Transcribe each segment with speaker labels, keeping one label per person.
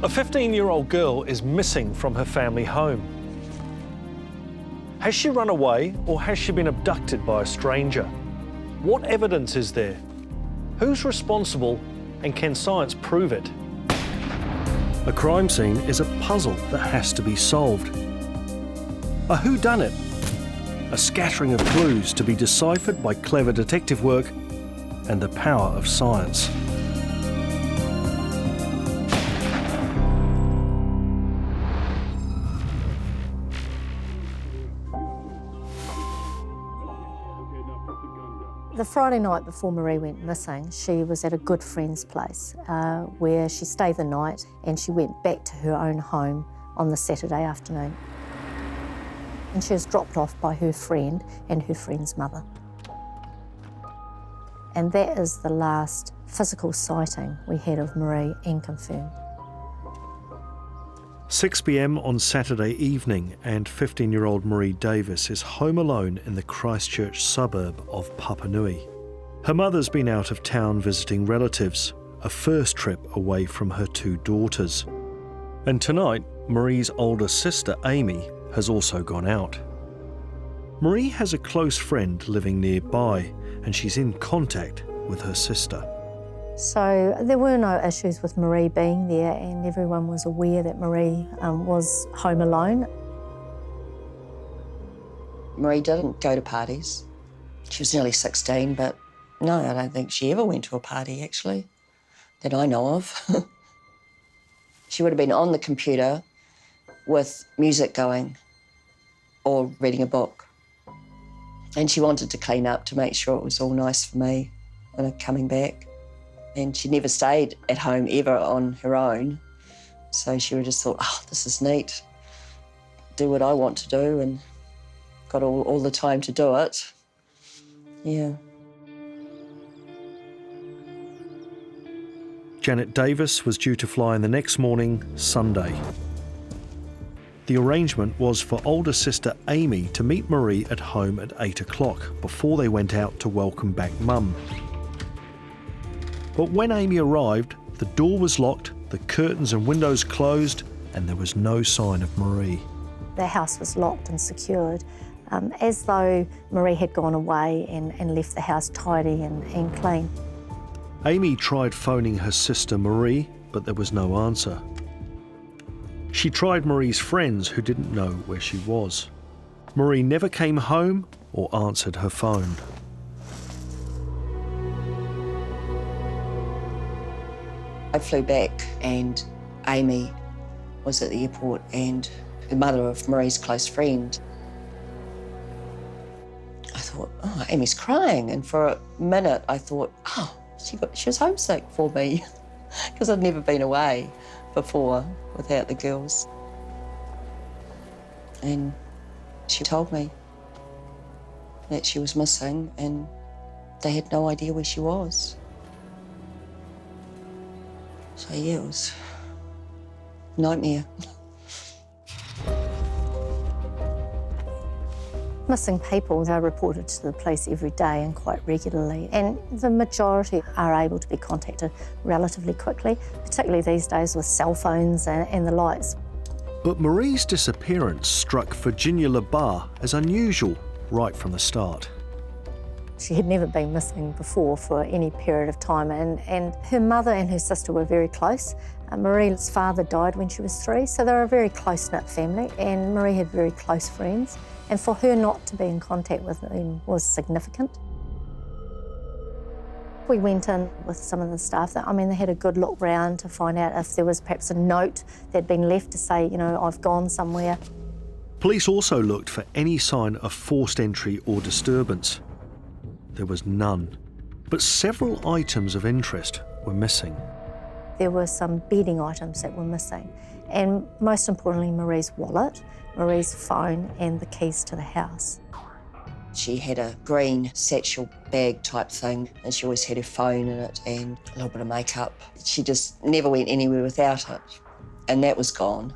Speaker 1: A 15-year-old girl is missing from her family home. Has she run away or has she been abducted by a stranger? What evidence is there? Who's responsible and can science prove it? A crime scene is a puzzle that has to be solved. A whodunit, a scattering of clues to be deciphered by clever detective work and the power of science.
Speaker 2: The Friday night before Marie went missing, she was at a good friend's place where she stayed the night and she went back to her own home on the Saturday afternoon. And she was dropped off by her friend and her friend's mother. And that is the last physical sighting we had of Marie and confirmed.
Speaker 1: 6 p.m. on Saturday evening, and 15-year-old Marie Davis is home alone in the Christchurch suburb of Papanui. Her mother's been out of town visiting relatives, a first trip away from her 2 daughters. And tonight, Marie's older sister, Amy, has also gone out. Marie has a close friend living nearby, and she's in contact with her sister.
Speaker 2: So there were no issues with Marie being there, and everyone was aware that Marie was home alone.
Speaker 3: Marie didn't go to parties. She was nearly 16, but no, I don't think she ever went to a party, actually, that I know of. She would have been on the computer with music going or reading a book. And she wanted to clean up to make sure it was all nice for me when I'm coming back. And she never stayed at home ever on her own. So she would just thought, oh, this is neat. Do what I want to do, and got all the time to do it. Yeah.
Speaker 1: Janet Davis was due to fly in the next morning, Sunday. The arrangement was for older sister Amy to meet Marie at home at 8 o'clock before they went out to welcome back Mum. But when Amy arrived, the door was locked, the curtains and windows closed, and there was no sign of Marie.
Speaker 2: The house was locked and secured, as though Marie had gone away and left the house tidy and clean.
Speaker 1: Amy tried phoning her sister Marie, but there was no answer. She tried Marie's friends, who didn't know where she was. Marie never came home or answered her phone.
Speaker 3: I flew back and Amy was at the airport, and the mother of Marie's close friend. I thought, oh, Amy's crying. And for a minute I thought, oh, she was homesick for me because I'd never been away before without the girls. And she told me that she was missing and they had no idea where she was. So yeah, it was a nightmare.
Speaker 2: Missing people are reported to the police every day and quite regularly, and the majority are able to be contacted relatively quickly, particularly these days with cell phones and the likes.
Speaker 1: But Marie's disappearance struck Virginia Labar as unusual right from the start.
Speaker 2: She had never been missing before for any period of time, and her mother and her sister were very close. Marie's father died when she was 3, so they were a very close-knit family, and Marie had very close friends, and for her not to be in contact with them was significant. We went in with some of the staff. They had a good look round to find out if there was perhaps a note that had been left to say, you know, I've gone somewhere.
Speaker 1: Police also looked for any sign of forced entry or disturbance. There was none, but several items of interest were missing.
Speaker 2: There were some bedding items that were missing, and most importantly, Marie's wallet, Marie's phone, and the keys to the house.
Speaker 3: She had a green satchel bag type thing, and she always had her phone in it and a little bit of makeup. She just never went anywhere without it, and that was gone.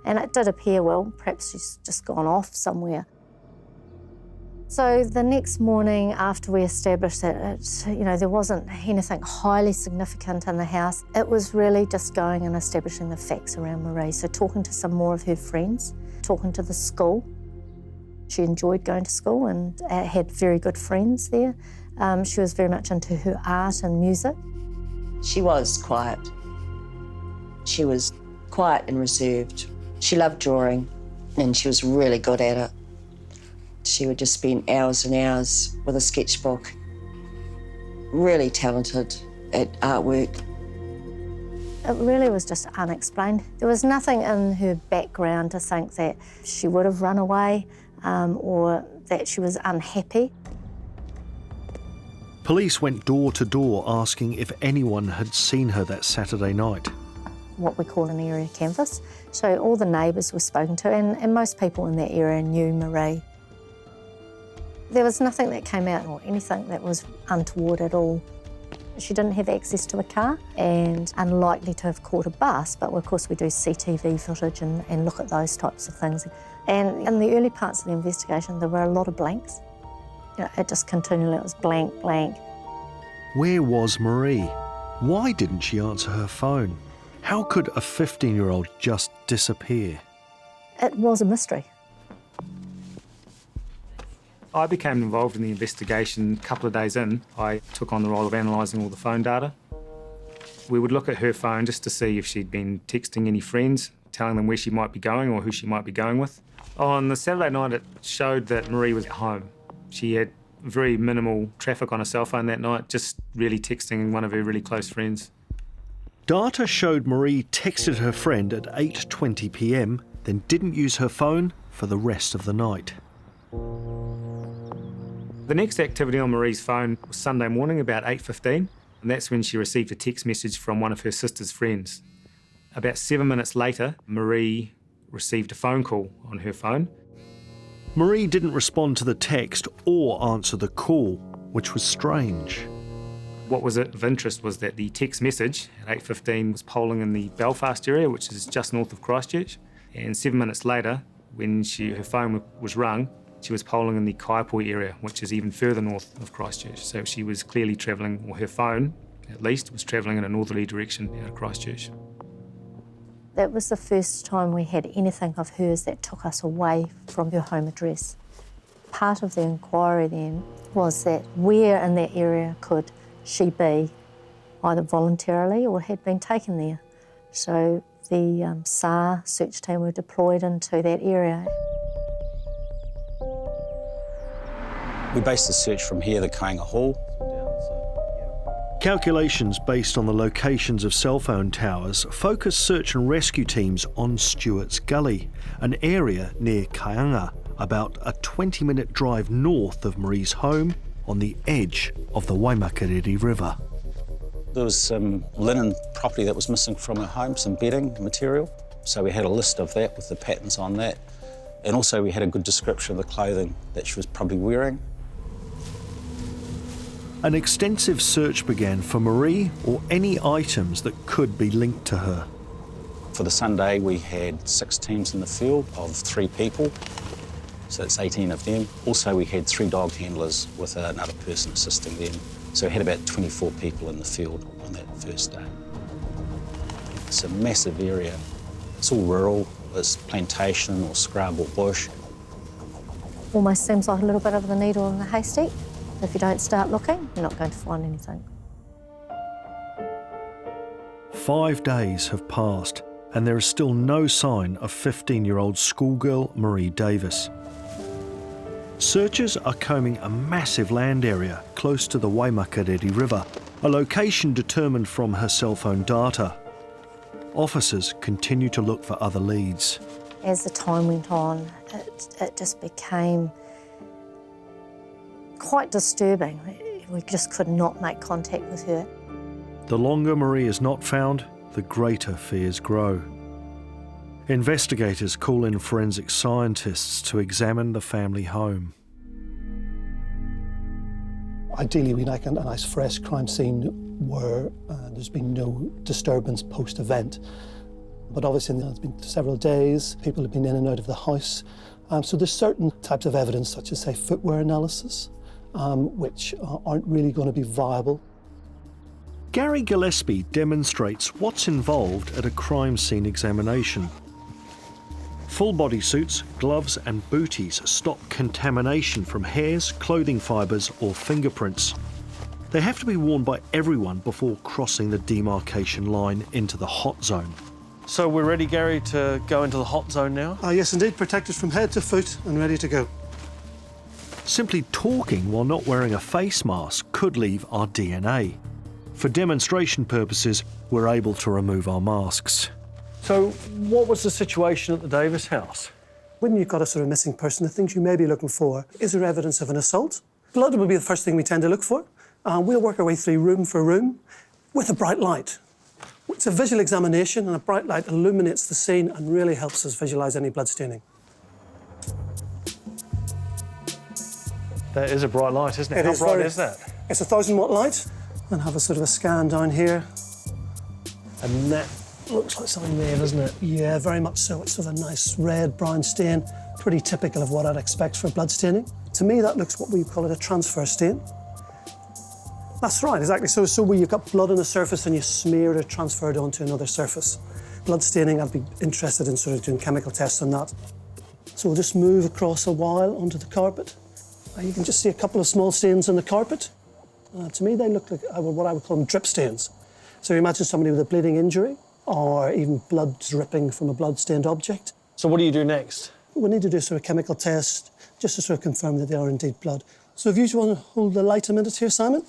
Speaker 2: And it did appear, well, perhaps she's just gone off somewhere. So the next morning, after we established that there wasn't anything highly significant in the house, it was really just going and establishing the facts around Marie. So talking to some more of her friends, talking to the school. She enjoyed going to school and had very good friends there. She was very much into her art and music.
Speaker 3: She was quiet. She was quiet and reserved. She loved drawing and she was really good at it. She would just spend hours and hours with a sketchbook. Really talented at artwork.
Speaker 2: It really was just unexplained. There was nothing in her background to think that she would have run away or that she was unhappy.
Speaker 1: Police went door to door asking if anyone had seen her that Saturday night.
Speaker 2: What we call an area canvass. So all the neighbours were spoken to and most people in that area knew Marie. There was nothing that came out or anything that was untoward at all. She didn't have access to a car and unlikely to have caught a bus, but of course we do CTV footage and look at those types of things. And in the early parts of the investigation, there were a lot of blanks. It just continually, it was blank, blank.
Speaker 1: Where was Marie? Why didn't she answer her phone? How could a 15-year-old just disappear?
Speaker 2: It was a mystery.
Speaker 4: I became involved in the investigation a couple of days in. I took on the role of analysing all the phone data. We would look at her phone just to see if she'd been texting any friends, telling them where she might be going or who she might be going with. On the Saturday night, it showed that Marie was at home. She had very minimal traffic on her cell phone that night, just really texting one of her really close friends.
Speaker 1: Data showed Marie texted her friend at 8:20 p.m, then didn't use her phone for the rest of the night.
Speaker 4: The next activity on Marie's phone was Sunday morning about 8:15, and that's when she received a text message from one of her sister's friends. About 7 minutes later, Marie received a phone call on her phone.
Speaker 1: Marie didn't respond to the text or answer the call, which was strange.
Speaker 4: What was of interest was that the text message at 8:15 was polling in the Belfast area, which is just north of Christchurch, and 7 minutes later, when her phone was rung, she was polling in the Kaipoi area, which is even further north of Christchurch. So she was clearly travelling, or her phone at least, was travelling in a northerly direction out of Christchurch.
Speaker 2: That was the first time we had anything of hers that took us away from her home address. Part of the inquiry then was that where in that area could she be, either voluntarily or had been taken there. So the SAR search team were deployed into that area.
Speaker 5: We based the search from here, the Kainga Hall.
Speaker 1: Calculations based on the locations of cell phone towers focus search and rescue teams on Stewart's Gully, an area near Kaianga, about a 20-minute drive north of Marie's home on the edge of the Waimakariri River.
Speaker 5: There was some linen property that was missing from her home, some bedding material. So we had a list of that with the patterns on that. And also we had a good description of the clothing that she was probably wearing.
Speaker 1: An extensive search began for Marie or any items that could be linked to her.
Speaker 5: For the Sunday, we had 6 teams in the field of 3 people, so that's 18 of them. Also, we had 3 dog handlers with another person assisting them. So we had about 24 people in the field on that first day. It's a massive area. It's all rural. It's plantation or scrub or bush.
Speaker 2: Almost seems like a little bit of the needle in the haystack. If you don't start looking, you're not going to find anything.
Speaker 1: 5 days have passed and there is still no sign of 15-year-old schoolgirl Marie Davis. Searchers are combing a massive land area close to the Waimakariri River, a location determined from her cell phone data. Officers continue to look for other leads.
Speaker 2: As the time went on, it just became quite disturbing. We just could not make contact with her.
Speaker 1: The longer Marie is not found, the greater fears grow. Investigators call in forensic scientists to examine the family home.
Speaker 6: Ideally, we'd like a nice fresh crime scene where there's been no disturbance post-event. But obviously, it's been several days. People have been in and out of the house. So there's certain types of evidence, such as, say, footwear analysis, which aren't really going to be viable.
Speaker 1: Gary Gillespie demonstrates what's involved at a crime scene examination. Full bodysuits, gloves and booties stop contamination from hairs, clothing fibres or fingerprints. They have to be worn by everyone before crossing the demarcation line into the hot zone. So we're ready, Gary, to go into the hot zone now?
Speaker 6: Yes, indeed, protected from head to foot and ready to go.
Speaker 1: Simply talking while not wearing a face mask could leave our DNA. For demonstration purposes, we're able to remove our masks. So what was the situation at the Davis house?
Speaker 6: When you've got a sort of missing person, the things you may be looking for, is there evidence of an assault? Blood will be the first thing we tend to look for. We'll work our way through room for room with a bright light. It's a visual examination, and a bright light illuminates the scene and really helps us visualise any blood staining.
Speaker 1: That is a bright light, isn't it? How bright is that?
Speaker 6: It's a 1,000-watt light. And have a sort of a scan down here.
Speaker 1: And that looks like something there, doesn't it?
Speaker 6: Yeah, very much so. It's sort of a nice red, brown stain, pretty typical of what I'd expect for blood staining. To me, that looks what we call it a transfer stain. That's right, exactly. So where you've got blood on the surface and you smear it or transfer it onto another surface. Blood staining, I'd be interested in sort of doing chemical tests on that. So we'll just move across a while onto the carpet. You can just see a couple of small stains on the carpet. To me, they look like what I would call them drip stains. So you imagine somebody with a bleeding injury or even blood dripping from a blood-stained object.
Speaker 1: So what do you do next?
Speaker 6: We need to do sort of a chemical test just to sort of confirm that they are indeed blood. So if you want to hold the light a minute here, Simon.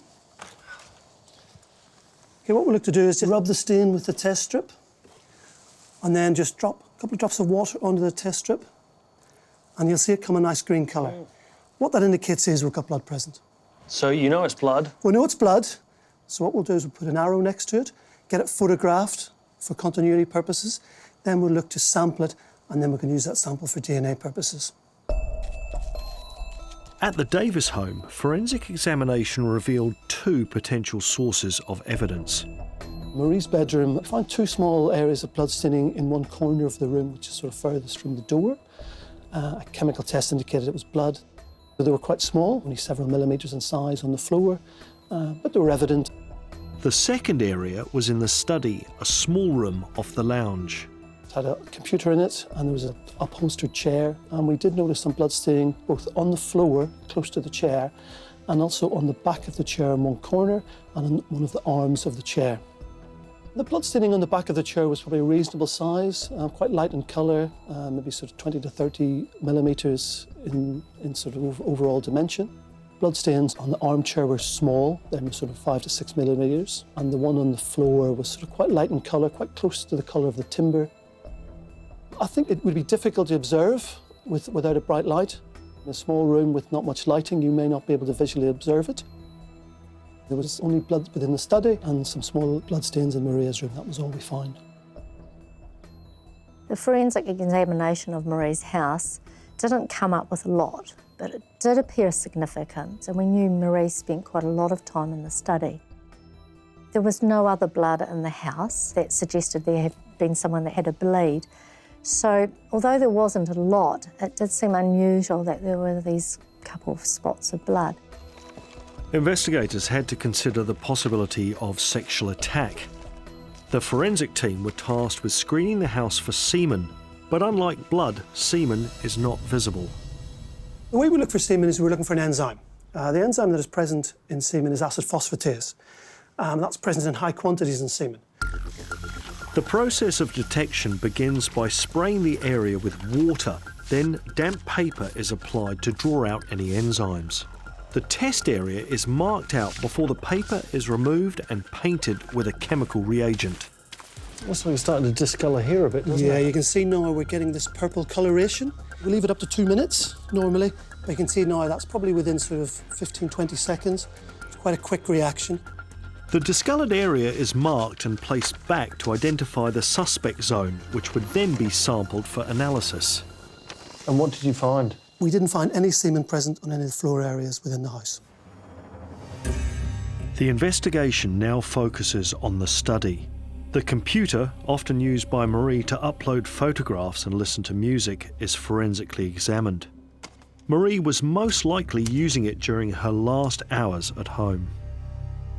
Speaker 6: Okay, what we'll look to do is to rub the stain with the test strip and then just drop a couple of drops of water onto the test strip and you'll see it come a nice green colour. What that indicates is we've got blood present.
Speaker 1: So you know it's blood?
Speaker 6: We know it's blood, so what we'll do is we'll put an arrow next to it, get it photographed for continuity purposes, then we'll look to sample it, and then we can use that sample for DNA purposes.
Speaker 1: At the Davis home, forensic examination revealed 2 potential sources of evidence.
Speaker 6: Marie's bedroom, I found 2 small areas of blood staining in one corner of the room, which is sort of furthest from the door. A chemical test indicated it was blood. They were quite small, only several millimetres in size on the floor, but they were evident.
Speaker 1: The second area was in the study, a small room off the lounge.
Speaker 6: It had a computer in it and there was an upholstered chair, and we did notice some blood staining both on the floor, close to the chair, and also on the back of the chair in one corner and on one of the arms of the chair. The blood staining on the back of the chair was probably a reasonable size, quite light in colour, maybe sort of 20 to 30 millimetres in sort of overall dimension. Blood stains on the armchair were small, they were sort of 5 to 6 millimetres, and the one on the floor was sort of quite light in colour, quite close to the colour of the timber. I think it would be difficult to observe without a bright light. In a small room with not much lighting, you may not be able to visually observe it. There was only blood within the study and some small blood stains in Maria's room. That was all we found.
Speaker 2: The forensic examination of Marie's house didn't come up with a lot, but it did appear significant, and we knew Marie spent quite a lot of time in the study. There was no other blood in the house that suggested there had been someone that had a bleed. So although there wasn't a lot, it did seem unusual that there were these couple of spots of blood.
Speaker 1: Investigators had to consider the possibility of sexual attack. The forensic team were tasked with screening the house for semen, but unlike blood, semen is not visible.
Speaker 6: The way we look for semen is we're looking for an enzyme. The enzyme that is present in semen is acid phosphatase. That's present in high quantities in semen.
Speaker 1: The process of detection begins by spraying the area with water, then damp paper is applied to draw out any enzymes. The test area is marked out before the paper is removed and painted with a chemical reagent.
Speaker 6: Looks like it's starting to discolour here a bit, doesn't it? Yeah, you can see now we're getting this purple coloration. We leave it up to 2 minutes normally, but you can see now that's probably within sort of 15, 20 seconds. It's quite a quick reaction.
Speaker 1: The discoloured area is marked and placed back to identify the suspect zone, which would then be sampled for analysis.
Speaker 6: And what did you find? We didn't find any semen present on any of the floor areas within the house.
Speaker 1: The investigation now focuses on the study. The computer, often used by Marie to upload photographs and listen to music, is forensically examined. Marie was most likely using it during her last hours at home.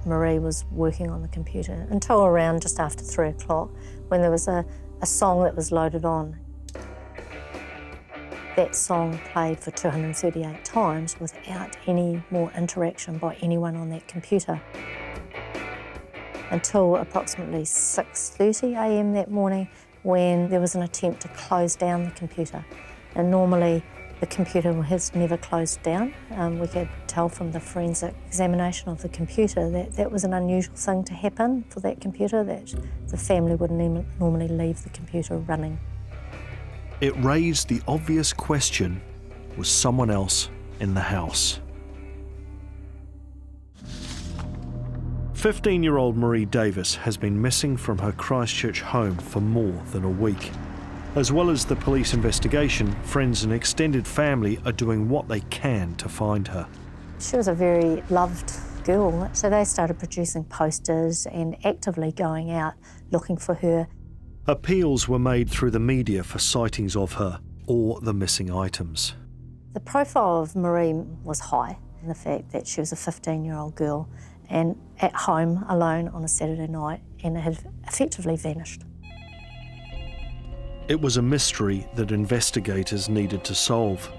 Speaker 2: Marie was working on the computer until around just after 3 o'clock when there was a song that was loaded on. That song played for 238 times without any more interaction by anyone on that computer. Until approximately 6:30 a.m. that morning when there was an attempt to close down the computer. And normally the computer has never closed down. We could tell from the forensic examination of the computer that that was an unusual thing to happen for that computer, that the family would normally leave the computer running.
Speaker 1: It raised the obvious question, was someone else in the house? 15-year-old Marie Davis has been missing from her Christchurch home for more than a week. As well as the police investigation, friends and extended family are doing what they can to find her.
Speaker 2: She was a very loved girl, so they started producing posters and actively going out looking for her.
Speaker 1: Appeals were made through the media for sightings of her or the missing items.
Speaker 2: The profile of Marie was high, in the fact that she was a 15-year-old girl and at home alone on a Saturday night and had effectively vanished.
Speaker 1: It was a mystery that investigators needed to solve.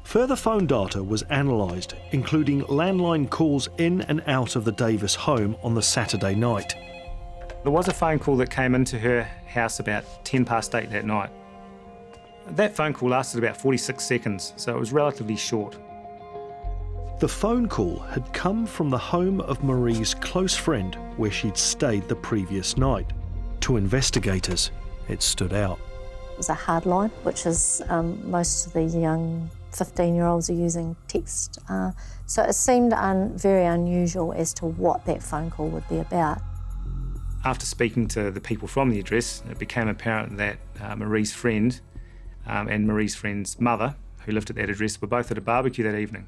Speaker 1: Further phone data was analysed, including landline calls in and out of the Davis home on the Saturday night.
Speaker 4: There was a phone call that came into her house about 8:10 that night. That phone call lasted about 46 seconds, so it was relatively short.
Speaker 1: The phone call had come from the home of Marie's close friend where she'd stayed the previous night. To investigators, it stood out.
Speaker 2: It was a hard line, which is most of the young 15-year-olds are using text. So it seemed very unusual as to what that phone call would be about.
Speaker 4: After speaking to the people from the address, it became apparent that Marie's friend and Marie's friend's mother, who lived at that address, were both at a barbecue that evening.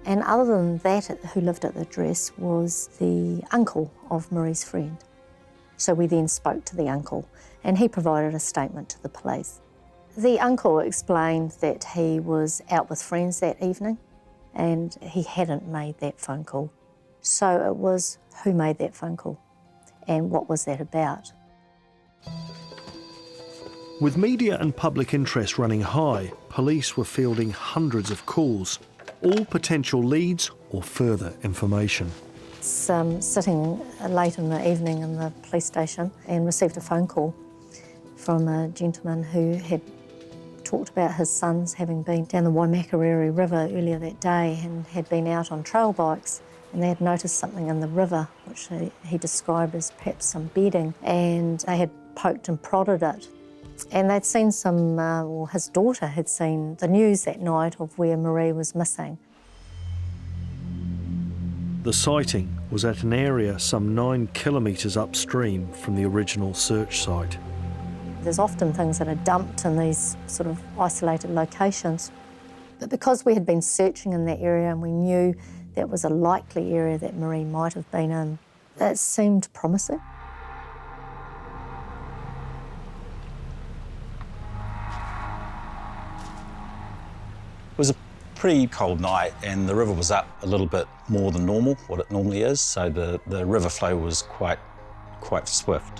Speaker 2: And other than that, who lived at the address was the uncle of Marie's friend. So we then spoke to the uncle and he provided a statement to the police. The uncle explained that he was out with friends that evening and he hadn't made that phone call. So it was who made that phone call and what was that about?
Speaker 1: With media and public interest running high, police were fielding hundreds of calls, all potential leads or further information.
Speaker 2: Sitting late in the evening in the police station and received a phone call from a gentleman who had talked about his sons having been down the Waimakariri River earlier that day and had been out on trail bikes, and they had noticed something in the river which he described as perhaps some bedding, and they had poked and prodded it. And they'd seen his daughter had seen the news that night of where Marie was missing.
Speaker 1: The sighting was at an area some 9 kilometres upstream from the original search site.
Speaker 2: There's often things that are dumped in these sort of isolated locations. But because we had been searching in that area and we knew that was a likely area that Marie might have been in, it seemed promising.
Speaker 5: It was a pretty cold night and the river was up a little bit more than normal, what it normally is, so the river flow was quite swift.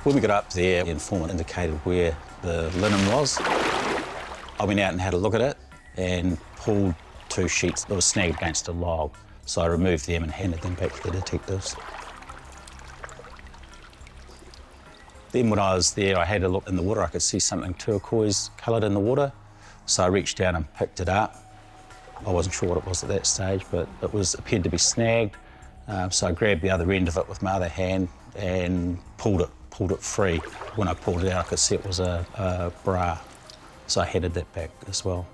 Speaker 5: When we got up there, the informant indicated where the linen was. I went out and had a look at it and pulled 2 sheets that were snagged against a log. So I removed them and handed them back to the detectives. Then when I was there, I had a look in the water. I could see something turquoise coloured in the water. So I reached down and picked it up. I wasn't sure what it was at that stage, but it appeared to be snagged. So I grabbed the other end of it with my other hand and pulled it free. When I pulled it out, I could see it was a bra. So I headed that back as well.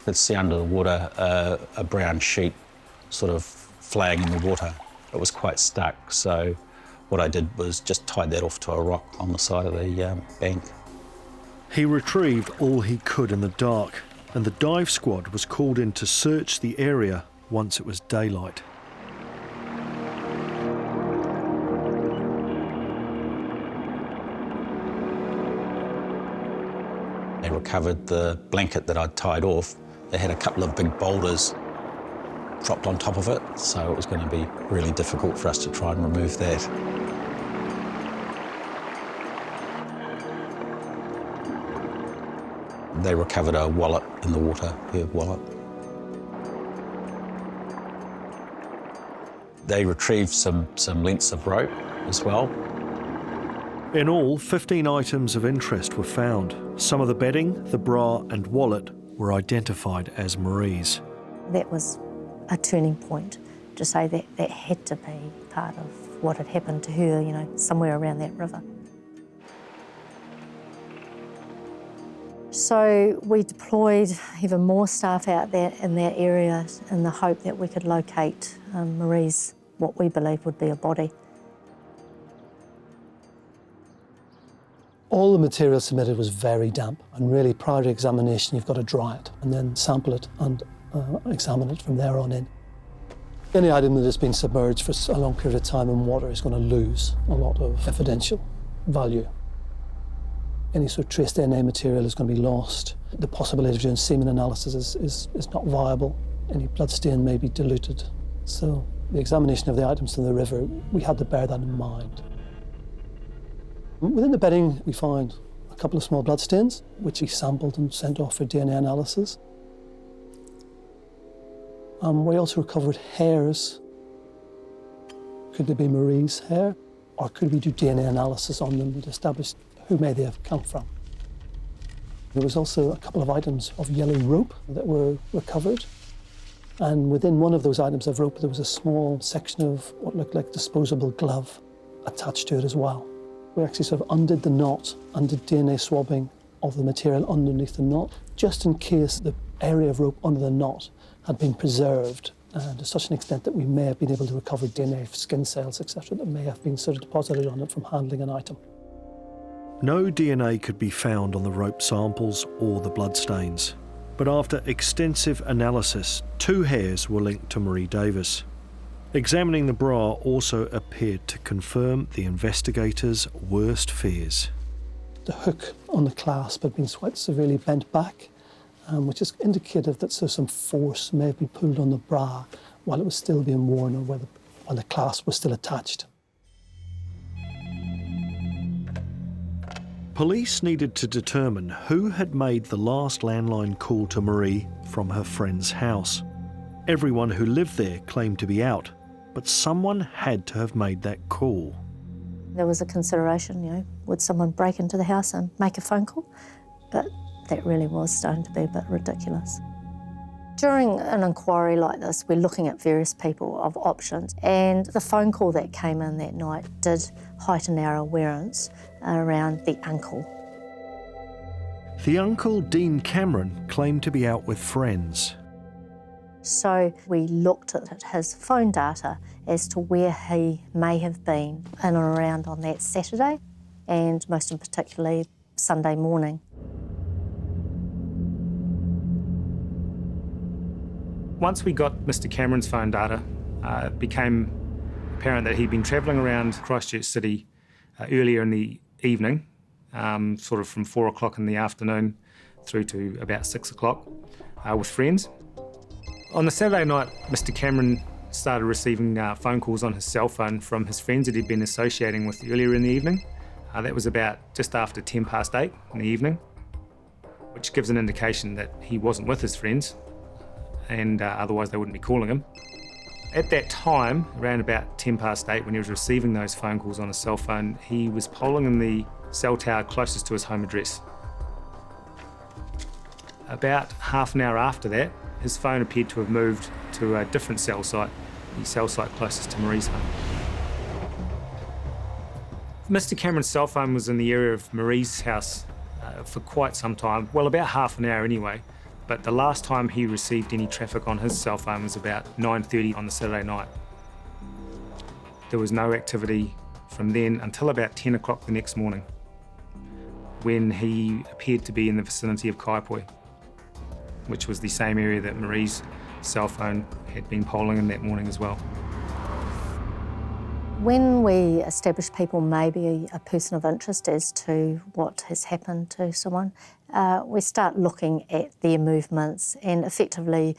Speaker 5: I could see under the water a brown sheet sort of flaying in the water. It was quite stuck, so what I did was just tied that off to a rock on the side of the bank.
Speaker 1: He retrieved all he could in the dark, and the dive squad was called in to search the area once it was daylight.
Speaker 5: they recovered the blanket that I'd tied off. They had a couple of big boulders dropped on top of it, so it was going to be really difficult for us to try and remove that. They recovered a wallet in the water, her wallet. They retrieved some lengths of rope as well.
Speaker 1: In all, 15 items of interest were found. Some of the bedding, the bra and wallet were identified as Marie's.
Speaker 2: That was a turning point to say that that had to be part of what had happened to her, you know, somewhere around that river. So we deployed even more staff out there in that area in the hope that we could locate Marie's, what we believe would be a body.
Speaker 6: All the material submitted was very damp, and really prior to examination you've got to dry it and then sample it and examine it from there on in. Any item that has been submerged for a long period of time in water is going to lose a lot of evidential value. Any sort of trace DNA material is going to be lost. The possibility of doing semen analysis is not viable. Any blood stain may be diluted. So the examination of the items from the river, we had to bear that in mind. Within the bedding, we found a couple of small blood stains, which we sampled and sent off for DNA analysis. We also recovered hairs. Could they be Marie's hair? Or could we do DNA analysis on them to establish who may they have come from? There was also a couple of items of yellow rope that were recovered. And within one of those items of rope, there was a small section of what looked like disposable glove attached to it as well. We actually sort of undid the knot and did DNA swabbing of the material underneath the knot, just in case the area of rope under the knot had been preserved to such an extent that we may have been able to recover DNA, skin cells, etc., that may have been sort of deposited on it from handling an item.
Speaker 1: No DNA could be found on the rope samples or the bloodstains, but after extensive analysis, 2 hairs were linked to Marie Davis. Examining the bra also appeared to confirm the investigators' worst fears.
Speaker 6: The hook on the clasp had been quite severely bent back, which is indicative that some force may have been pulled on the bra while it was still being worn or while the clasp was still attached.
Speaker 1: Police needed to determine who had made the last landline call to Marie from her friend's house. Everyone who lived there claimed to be out, but someone had to have made that call.
Speaker 2: There was a consideration, you know, would someone break into the house and make a phone call? But that really was starting to be a bit ridiculous. During an inquiry like this, we're looking at various people of options, and the phone call that came in that night did heighten our awareness around the uncle.
Speaker 1: The uncle, Dean Cameron, claimed to be out with friends.
Speaker 2: So we looked at his phone data as to where he may have been in and around on that Saturday, and most in particularly Sunday morning.
Speaker 4: Once we got Mr. Cameron's phone data, it became apparent that he'd been travelling around Christchurch City earlier in the evening, sort of from 4 o'clock in the afternoon through to about 6 o'clock with friends. On the Saturday night, Mr. Cameron started receiving phone calls on his cell phone from his friends that he'd been associating with earlier in the evening. That was about just after 8:10 in the evening, which gives an indication that he wasn't with his friends, and otherwise they wouldn't be calling him. At that time, around about 8:10, when he was receiving those phone calls on his cell phone, he was polling in the cell tower closest to his home address. About half an hour after that, his phone appeared to have moved to a different cell site, the cell site closest to Marie's home. Mr. Cameron's cell phone was in the area of Marie's house for quite some time, well, about half an hour anyway. But the last time he received any traffic on his cell phone was about 9:30 on the Saturday night. There was no activity from then until about 10 o'clock the next morning, when he appeared to be in the vicinity of Kaipoi, which was the same area that Marie's cell phone had been polling in that morning as well.
Speaker 2: When we establish people may be a person of interest as to what has happened to someone, we start looking at their movements, and effectively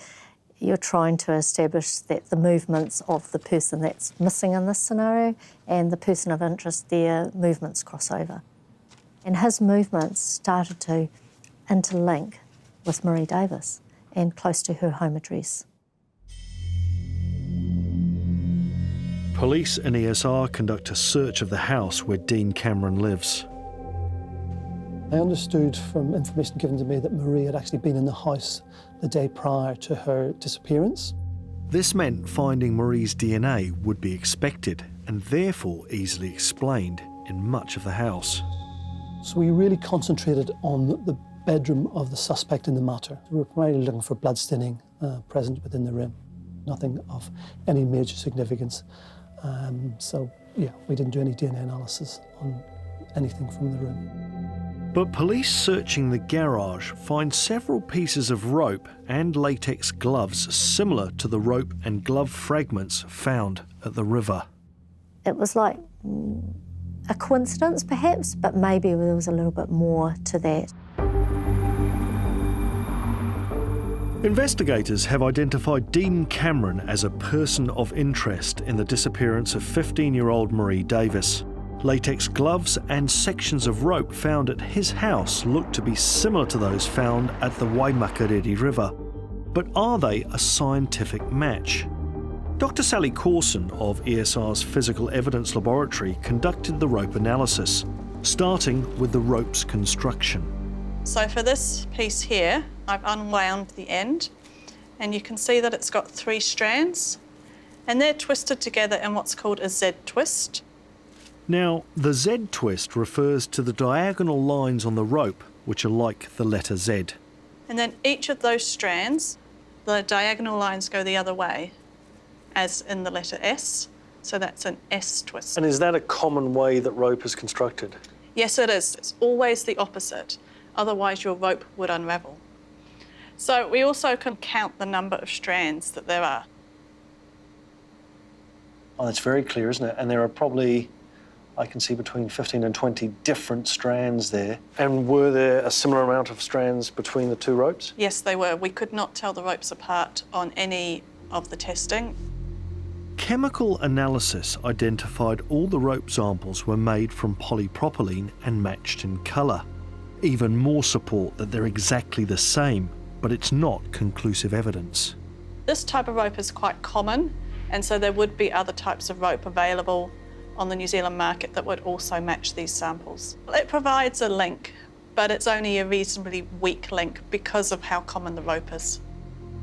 Speaker 2: you're trying to establish that the movements of the person that's missing in this scenario and the person of interest, their movements cross over. And his movements started to interlink with Marie Davis and close to her home address.
Speaker 1: Police and ESR conduct a search of the house where Dean Cameron lives.
Speaker 6: I understood from information given to me that Marie had actually been in the house the day prior to her disappearance.
Speaker 1: This meant finding Marie's DNA would be expected and therefore easily explained in much of the house.
Speaker 6: So we really concentrated on the bedroom of the suspect in the matter. We were primarily looking for blood staining present within the room, nothing of any major significance. We didn't do any DNA analysis on anything from the room.
Speaker 1: But police searching the garage find several pieces of rope and latex gloves similar to the rope and glove fragments found at the river.
Speaker 2: It was like a coincidence perhaps, but maybe there was a little bit more to that.
Speaker 1: Investigators have identified Dean Cameron as a person of interest in the disappearance of 15-year-old Marie Davis. Latex gloves and sections of rope found at his house look to be similar to those found at the Waimakariri River. But are they a scientific match? Dr. Sally Corson of ESR's Physical Evidence Laboratory conducted the rope analysis, starting with the rope's construction.
Speaker 7: So for this piece here, I've unwound the end, and you can see that it's got 3 strands, and they're twisted together in what's called a Z twist.
Speaker 1: Now, the Z twist refers to the diagonal lines on the rope, which are like the letter Z.
Speaker 7: And then each of those strands, the diagonal lines go the other way, as in the letter S, so that's an S twist.
Speaker 1: And is that a common way that rope is constructed?
Speaker 7: Yes, it is. It's always the opposite. Otherwise, your rope would unravel. So we also can count the number of strands that there are.
Speaker 1: Oh, that's very clear, isn't it? And there are probably, I can see, between 15 and 20 different strands there. And were there a similar amount of strands between the 2 ropes?
Speaker 7: Yes, they were. We could not tell the ropes apart on any of the testing.
Speaker 1: Chemical analysis identified all the rope samples were made from polypropylene and matched in colour. Even more support that they're exactly the same, but it's not conclusive evidence.
Speaker 7: This type of rope is quite common, and so there would be other types of rope available on the New Zealand market that would also match these samples. It provides a link, but it's only a reasonably weak link because of how common the rope is.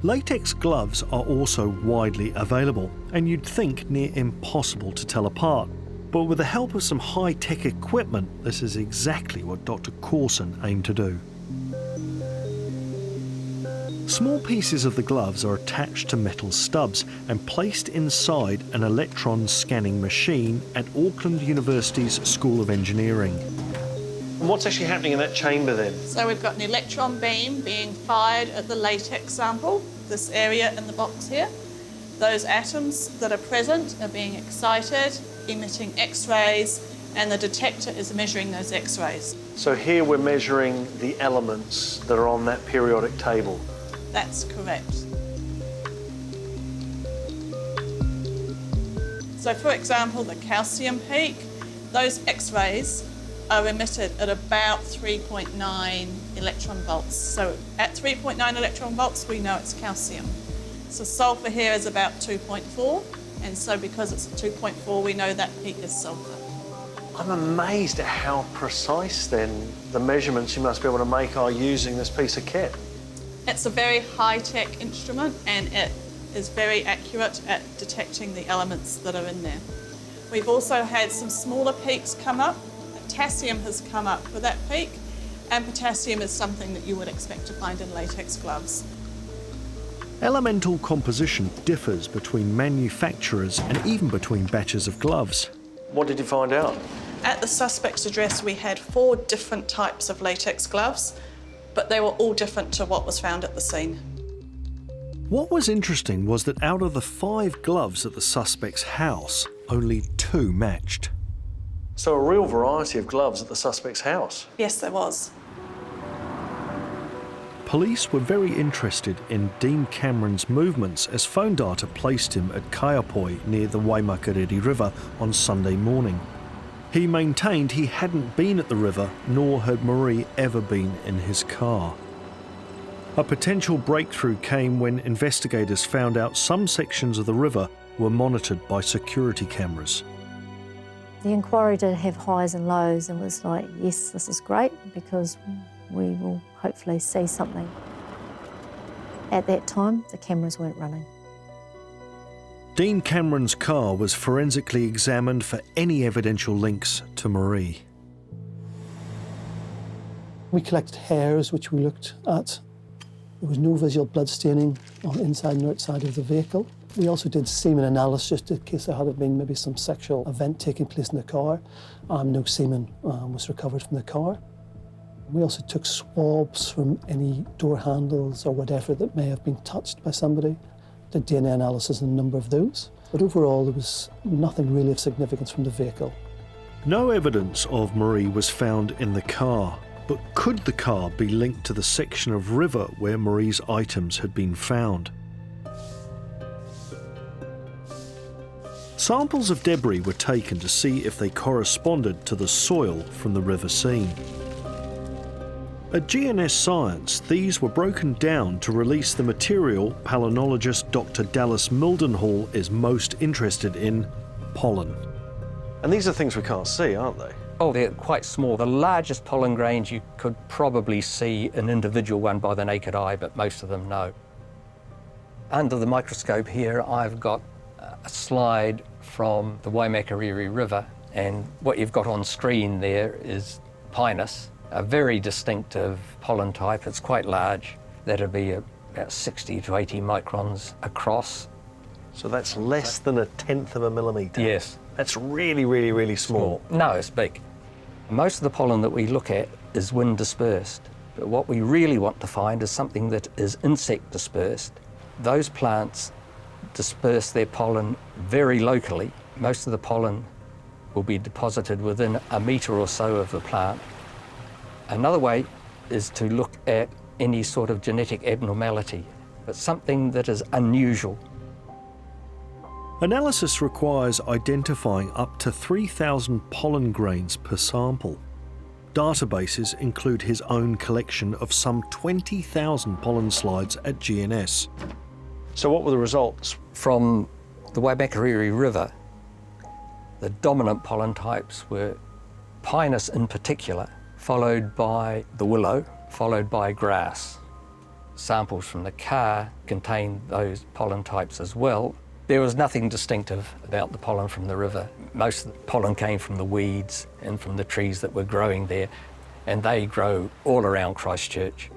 Speaker 1: Latex gloves are also widely available, and you'd think near impossible to tell apart. But with the help of some high-tech equipment, this is exactly what Dr. Corson aimed to do. Small pieces of the gloves are attached to metal stubs and placed inside an electron scanning machine at Auckland University's School of Engineering. And what's actually happening in that chamber then?
Speaker 7: So we've got an electron beam being fired at the latex sample, this area in the box here. Those atoms that are present are being excited, emitting X-rays, and the detector is measuring those X-rays.
Speaker 1: So here we're measuring the elements that are on that periodic table.
Speaker 7: That's correct. So for example, the calcium peak, those X-rays are emitted at about 3.9 electron volts. So at 3.9 electron volts, we know it's calcium. So sulfur here is about 2.4, and so because it's at 2.4, we know that peak is sulfur.
Speaker 1: I'm amazed at how precise then the measurements you must be able to make are using this piece of kit.
Speaker 7: It's a very high-tech instrument, and it is very accurate at detecting the elements that are in there. We've also had some smaller peaks come up. Potassium has come up for that peak, and potassium is something that you would expect to find in latex gloves.
Speaker 1: Elemental composition differs between manufacturers and even between batches of gloves. What did you find out?
Speaker 7: At the suspect's address, we had 4 different types of latex gloves, but they were all different to what was found at the scene.
Speaker 1: What was interesting was that out of the 5 gloves at the suspect's house, only 2 matched. So a real variety of gloves at the suspect's house?
Speaker 7: Yes, there was.
Speaker 1: Police were very interested in Dean Cameron's movements as phone data placed him at Kaiapoi near the Waimakariri River on Sunday morning. He maintained he hadn't been at the river, nor had Marie ever been in his car. A potential breakthrough came when investigators found out some sections of the river were monitored by security cameras.
Speaker 2: The inquiry did have highs and lows and was like, yes, this is great because we will hopefully see something. At that time, the cameras weren't running.
Speaker 1: Dean Cameron's car was forensically examined for any evidential links to Marie.
Speaker 6: We collected hairs, which we looked at. There was no visual blood staining on the inside and outside of the vehicle. We also did semen analysis in case there had been maybe some sexual event taking place in the car. No semen was recovered from the car. We also took swabs from any door handles or whatever that may have been touched by somebody. Did DNA analysis on a number of those. But overall, there was nothing really of significance from the vehicle.
Speaker 1: No evidence of Marie was found in the car, but could the car be linked to the section of river where Marie's items had been found? Samples of debris were taken to see if they corresponded to the soil from the river scene. At GNS Science, these were broken down to release the material palynologist Dr. Dallas Mildenhall is most interested in: pollen. And these are things we can't see, aren't they?
Speaker 8: Oh, they're quite small. The largest pollen grains, you could probably see an individual one by the naked eye, but most of them no. Under the microscope here, I've got a slide from the Waimakariri River, and what you've got on screen there is pinus, a very distinctive pollen type. It's quite large. That'd be about 60 to 80 microns across.
Speaker 1: So that's less than 1/10 of a millimetre?
Speaker 8: Yes.
Speaker 1: That's really, really, really small.
Speaker 8: No, it's big. Most of the pollen that we look at is wind dispersed, but what we really want to find is something that is insect dispersed. Those plants disperse their pollen very locally. Most of the pollen will be deposited within a metre or so of the plant. Another way is to look at any sort of genetic abnormality, but something that is unusual.
Speaker 1: Analysis requires identifying up to 3,000 pollen grains per sample. Databases include his own collection of some 20,000 pollen slides at GNS. So what were the results?
Speaker 8: From the Waimakariri River, the dominant pollen types were pinus in particular, followed by the willow, followed by grass. Samples from the car contained those pollen types as well. There was nothing distinctive about the pollen from the river. Most of the pollen came from the weeds and from the trees that were growing there, and they grow all around Christchurch.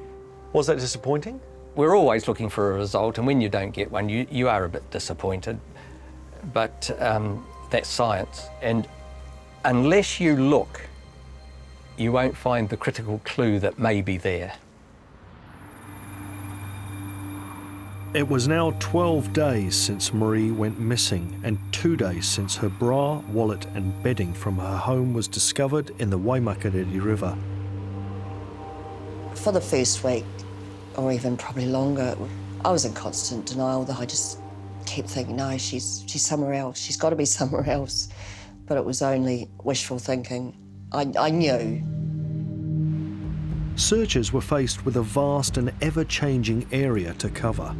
Speaker 1: Was that disappointing?
Speaker 8: We're always looking for a result, and when you don't get one, you are a bit disappointed. But that's science, and unless you look, you won't find the critical clue that may be there.
Speaker 1: It was now 12 days since Marie went missing and 2 days since her bra, wallet and bedding from her home was discovered in the Waimakariri River.
Speaker 3: For the first week, or even probably longer, I was in constant denial that I just kept thinking, no, she's somewhere else. She's got to be somewhere else. But it was only wishful thinking. I knew.
Speaker 1: Searchers were faced with a vast and ever-changing area to cover.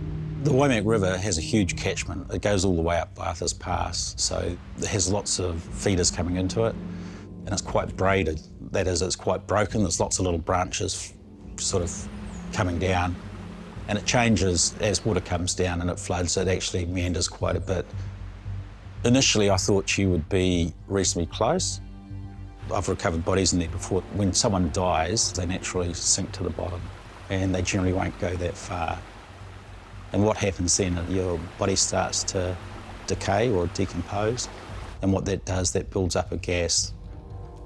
Speaker 5: The Waimak River has a huge catchment. It goes all the way up Arthur's Pass, so it has lots of feeders coming into it, and it's quite braided. That is, it's quite broken. There's lots of little branches sort of coming down, and it changes as water comes down and it floods. It actually meanders quite a bit. Initially, I thought she would be reasonably close. I've recovered bodies in there before. When someone dies, they naturally sink to the bottom, and they generally won't go that far. And what happens then, your body starts to decay or decompose, and what that does, that builds up a gas.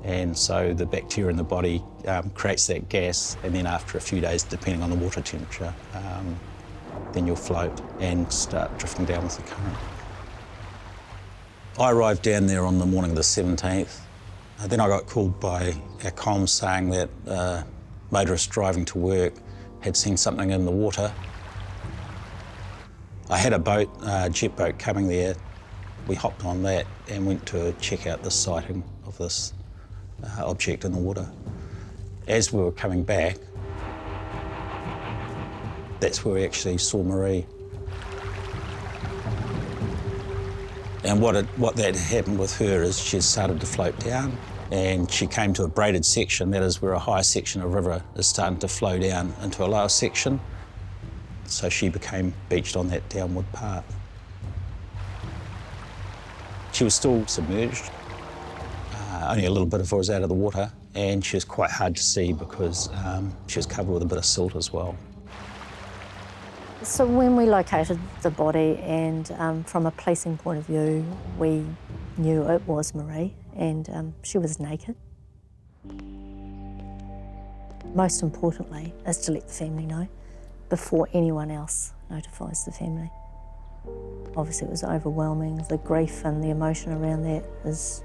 Speaker 5: And so the bacteria in the body creates that gas, and then after a few days, depending on the water temperature, then you'll float and start drifting down with the current. I arrived down there on the morning of the 17th. Then I got called by our comms saying that a motorist driving to work had seen something in the water. I had a boat, a jet boat coming there. We hopped on that and went to check out the sighting of this object in the water. As we were coming back, that's where we actually saw Marie. And what that happened with her is she started to float down and she came to a braided section, that is where a higher section of river is starting to flow down into a lower section. So she became beached on that downward part. She was still submerged. Only a little bit of her was out of the water, and she was quite hard to see because she was covered with a bit of silt as well.
Speaker 2: So when we located the body, and from a policing point of view, we knew it was Marie, and she was naked. Most importantly is to let the family know before anyone else notifies the family. Obviously it was overwhelming. The grief and the emotion around that is,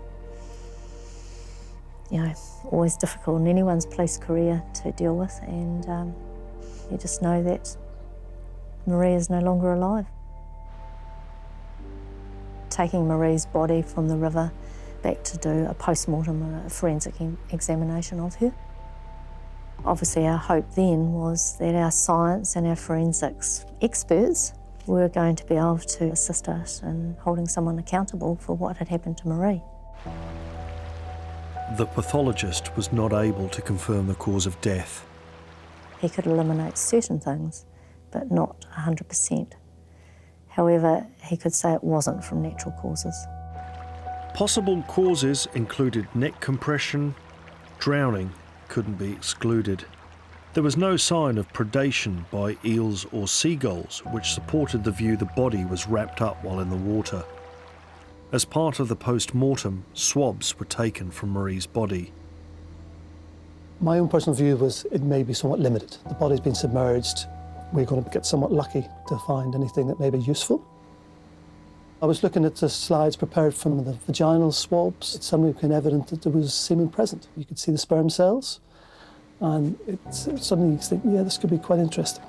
Speaker 2: always difficult in anyone's police career to deal with, and you just know that Marie is no longer alive. Taking Marie's body from the river back to do a post-mortem or a forensic examination of her. Obviously our hope then was that our science and our forensics experts were going to be able to assist us in holding someone accountable for what had happened to Marie.
Speaker 1: The pathologist was not able to confirm the cause of death.
Speaker 2: He could eliminate certain things, but not 100%. However, he could say it wasn't from natural causes.
Speaker 1: Possible causes included neck compression, drowning couldn't be excluded. There was no sign of predation by eels or seagulls, which supported the view the body was wrapped up while in the water. As part of the post-mortem, swabs were taken from Marie's body.
Speaker 6: My own personal view was it may be somewhat limited. The body's been submerged. We're going to get somewhat lucky to find anything that may be useful. I was looking at the slides prepared from the vaginal swabs. It suddenly became evident that there was semen present. You could see the sperm cells, and suddenly you think, yeah, this could be quite interesting.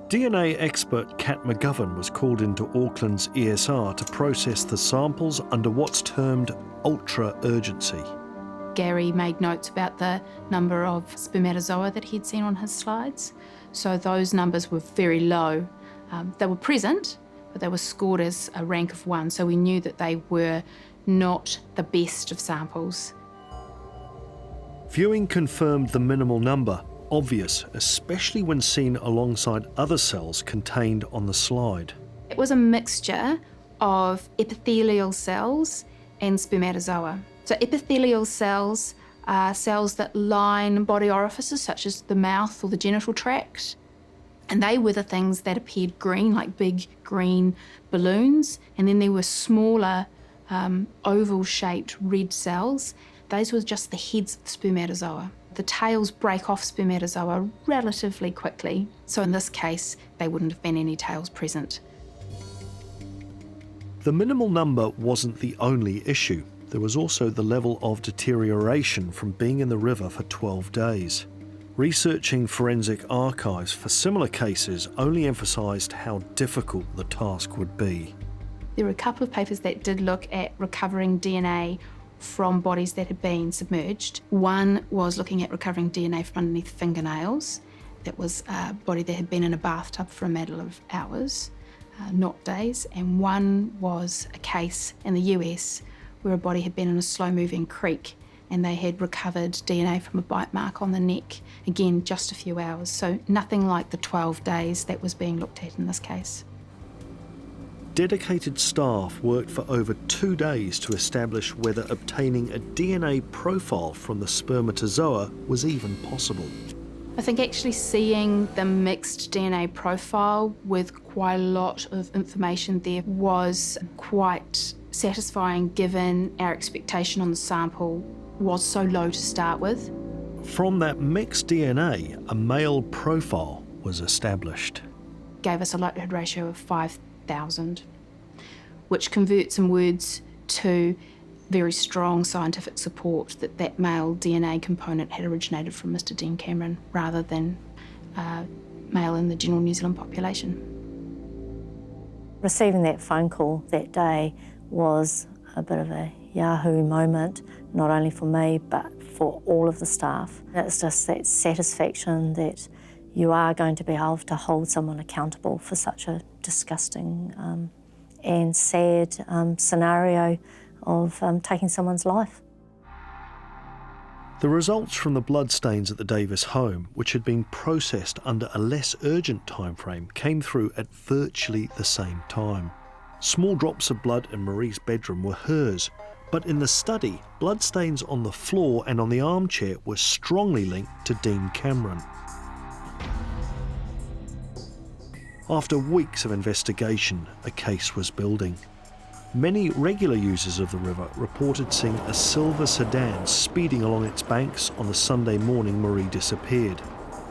Speaker 1: DNA expert Kat McGovern was called into Auckland's ESR to process the samples under what's termed ultra urgency.
Speaker 9: Gary made notes about the number of spermatozoa that he'd seen on his slides. So those numbers were very low. They were present, but they were scored as a rank of 1, so we knew that they were not the best of samples.
Speaker 1: Viewing confirmed the minimal number, obvious, especially when seen alongside other cells contained on the slide.
Speaker 9: It was a mixture of epithelial cells and spermatozoa. So epithelial cells are cells that line body orifices such as the mouth or the genital tract. And they were the things that appeared green, like big green balloons. And then there were smaller oval-shaped red cells. Those were just the heads of the spermatozoa. The tails break off spermatozoa relatively quickly. So in this case, there wouldn't have been any tails present.
Speaker 1: The minimal number wasn't the only issue. There was also the level of deterioration from being in the river for 12 days. Researching forensic archives for similar cases only emphasised how difficult the task would be.
Speaker 9: There were a couple of papers that did look at recovering DNA from bodies that had been submerged. One was looking at recovering DNA from underneath fingernails. That was a body that had been in a bathtub for a matter of hours, not days. And one was a case in the US where a body had been in a slow-moving creek and they had recovered DNA from a bite mark on the neck, again, just a few hours. So nothing like the 12 days that was being looked at in this case.
Speaker 1: Dedicated staff worked for over 2 days to establish whether obtaining a DNA profile from the spermatozoa was even possible.
Speaker 9: I think actually seeing the mixed DNA profile with quite a lot of information there was quite satisfying given our expectation on the sample was so low to start with.
Speaker 1: From that mixed DNA, a male profile was established.
Speaker 9: Gave us a likelihood ratio of 5,000. which converts in words to very strong scientific support that that male DNA component had originated from Mr. Dean Cameron rather than male in the general New Zealand population.
Speaker 2: Receiving that phone call that day was a bit of a Yahoo moment, not only for me but for all of the staff. It's just that satisfaction that you are going to be able to hold someone accountable for such a disgusting and sad scenario of taking someone's life.
Speaker 1: The results from the bloodstains at the Davis home, which had been processed under a less urgent timeframe, came through at virtually the same time. Small drops of blood in Marie's bedroom were hers, but in the study, bloodstains on the floor and on the armchair were strongly linked to Dean Cameron. After weeks of investigation, a case was building. Many regular users of the river reported seeing a silver sedan speeding along its banks on the Sunday morning Marie disappeared.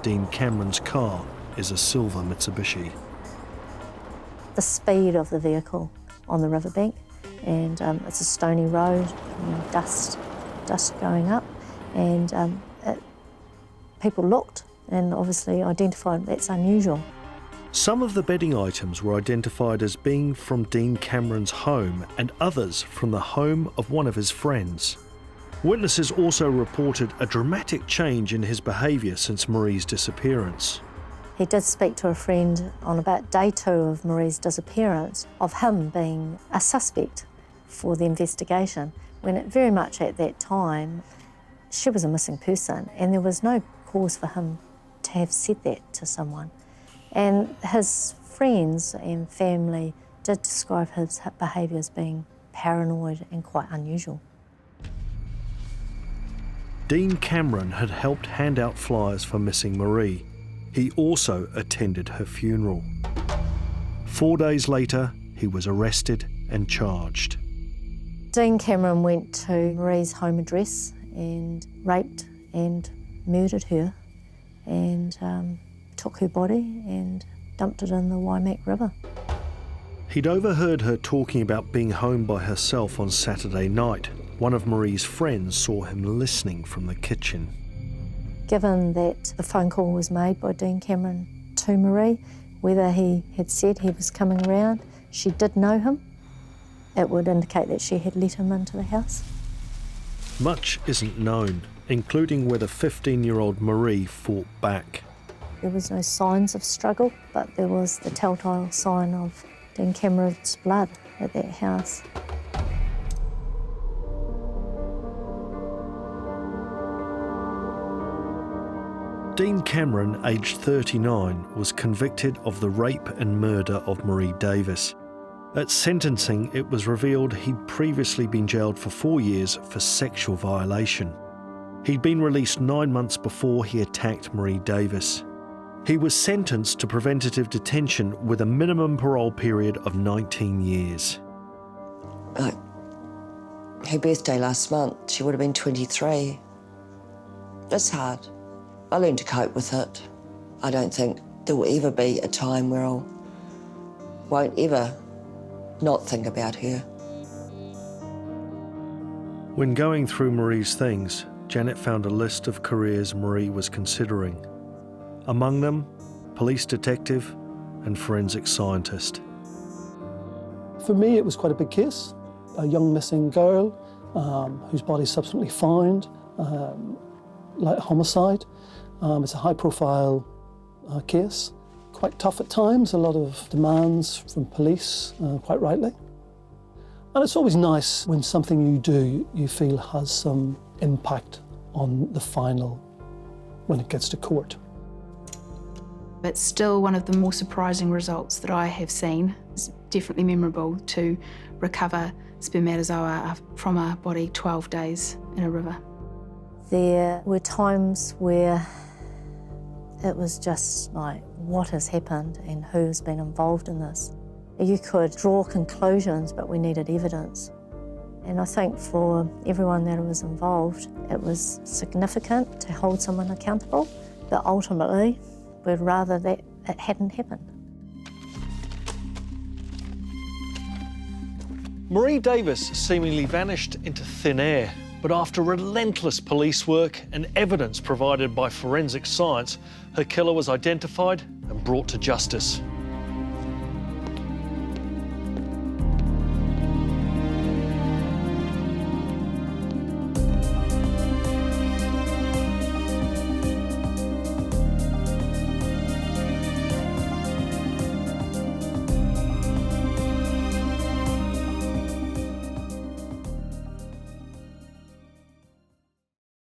Speaker 1: Dean Cameron's car is a silver Mitsubishi.
Speaker 2: The speed of the vehicle on the riverbank, and it's a stony road, dust going up, and people looked and obviously identified that's unusual.
Speaker 1: Some of the bedding items were identified as being from Dean Cameron's home and others from the home of one of his friends. Witnesses also reported a dramatic change in his behaviour since Marie's disappearance.
Speaker 2: He did speak to a friend on about day 2 of Marie's disappearance of him being a suspect for the investigation, when very much at that time she was a missing person and there was no cause for him to have said that to someone. And his friends and family did describe his behaviour as being paranoid and quite unusual.
Speaker 1: Dean Cameron had helped hand out flyers for missing Marie. He also attended her funeral. 4 days later, he was arrested and charged.
Speaker 2: Dean Cameron went to Marie's home address and raped and murdered her and took her body and dumped it in the Waimak River.
Speaker 1: He'd overheard her talking about being home by herself on Saturday night. One of Marie's friends saw him listening from the kitchen.
Speaker 2: Given that the phone call was made by Dean Cameron to Marie, whether he had said he was coming around, she did know him. It would indicate that she had let him into the house.
Speaker 1: Much isn't known, including whether 15-year-old Marie fought back.
Speaker 2: There was no signs of struggle, but there was the telltale sign of Dean Cameron's blood at that house.
Speaker 1: Dean Cameron, aged 39, was convicted of the rape and murder of Marie Davis. At sentencing, it was revealed he'd previously been jailed for 4 years for sexual violation. He'd been released 9 months before he attacked Marie Davis. He was sentenced to preventative detention with a minimum parole period of 19 years.
Speaker 3: Her birthday last month, she would have been 23. It's hard. I learned to cope with it. I don't think there will ever be a time where I won't ever not think about her.
Speaker 1: When going through Marie's things, Janet found a list of careers Marie was considering. Among them, police detective and forensic scientist.
Speaker 6: For me, it was quite a big case. A young missing girl whose body subsequently found, like homicide. It's a high-profile case, quite tough at times, a lot of demands from police, quite rightly. And it's always nice when something you do you feel has some impact on the final when it gets to court.
Speaker 9: It's still one of the more surprising results that I have seen. It's definitely memorable to recover spermatozoa from a body 12 days in a river.
Speaker 2: There were times where it was just like, what has happened and who's been involved in this? You could draw conclusions, but we needed evidence. And I think for everyone that was involved, it was significant to hold someone accountable, but ultimately, we'd rather that it hadn't happened.
Speaker 1: Marie Davis seemingly vanished into thin air, but after relentless police work and evidence provided by forensic science, her killer was identified and brought to justice.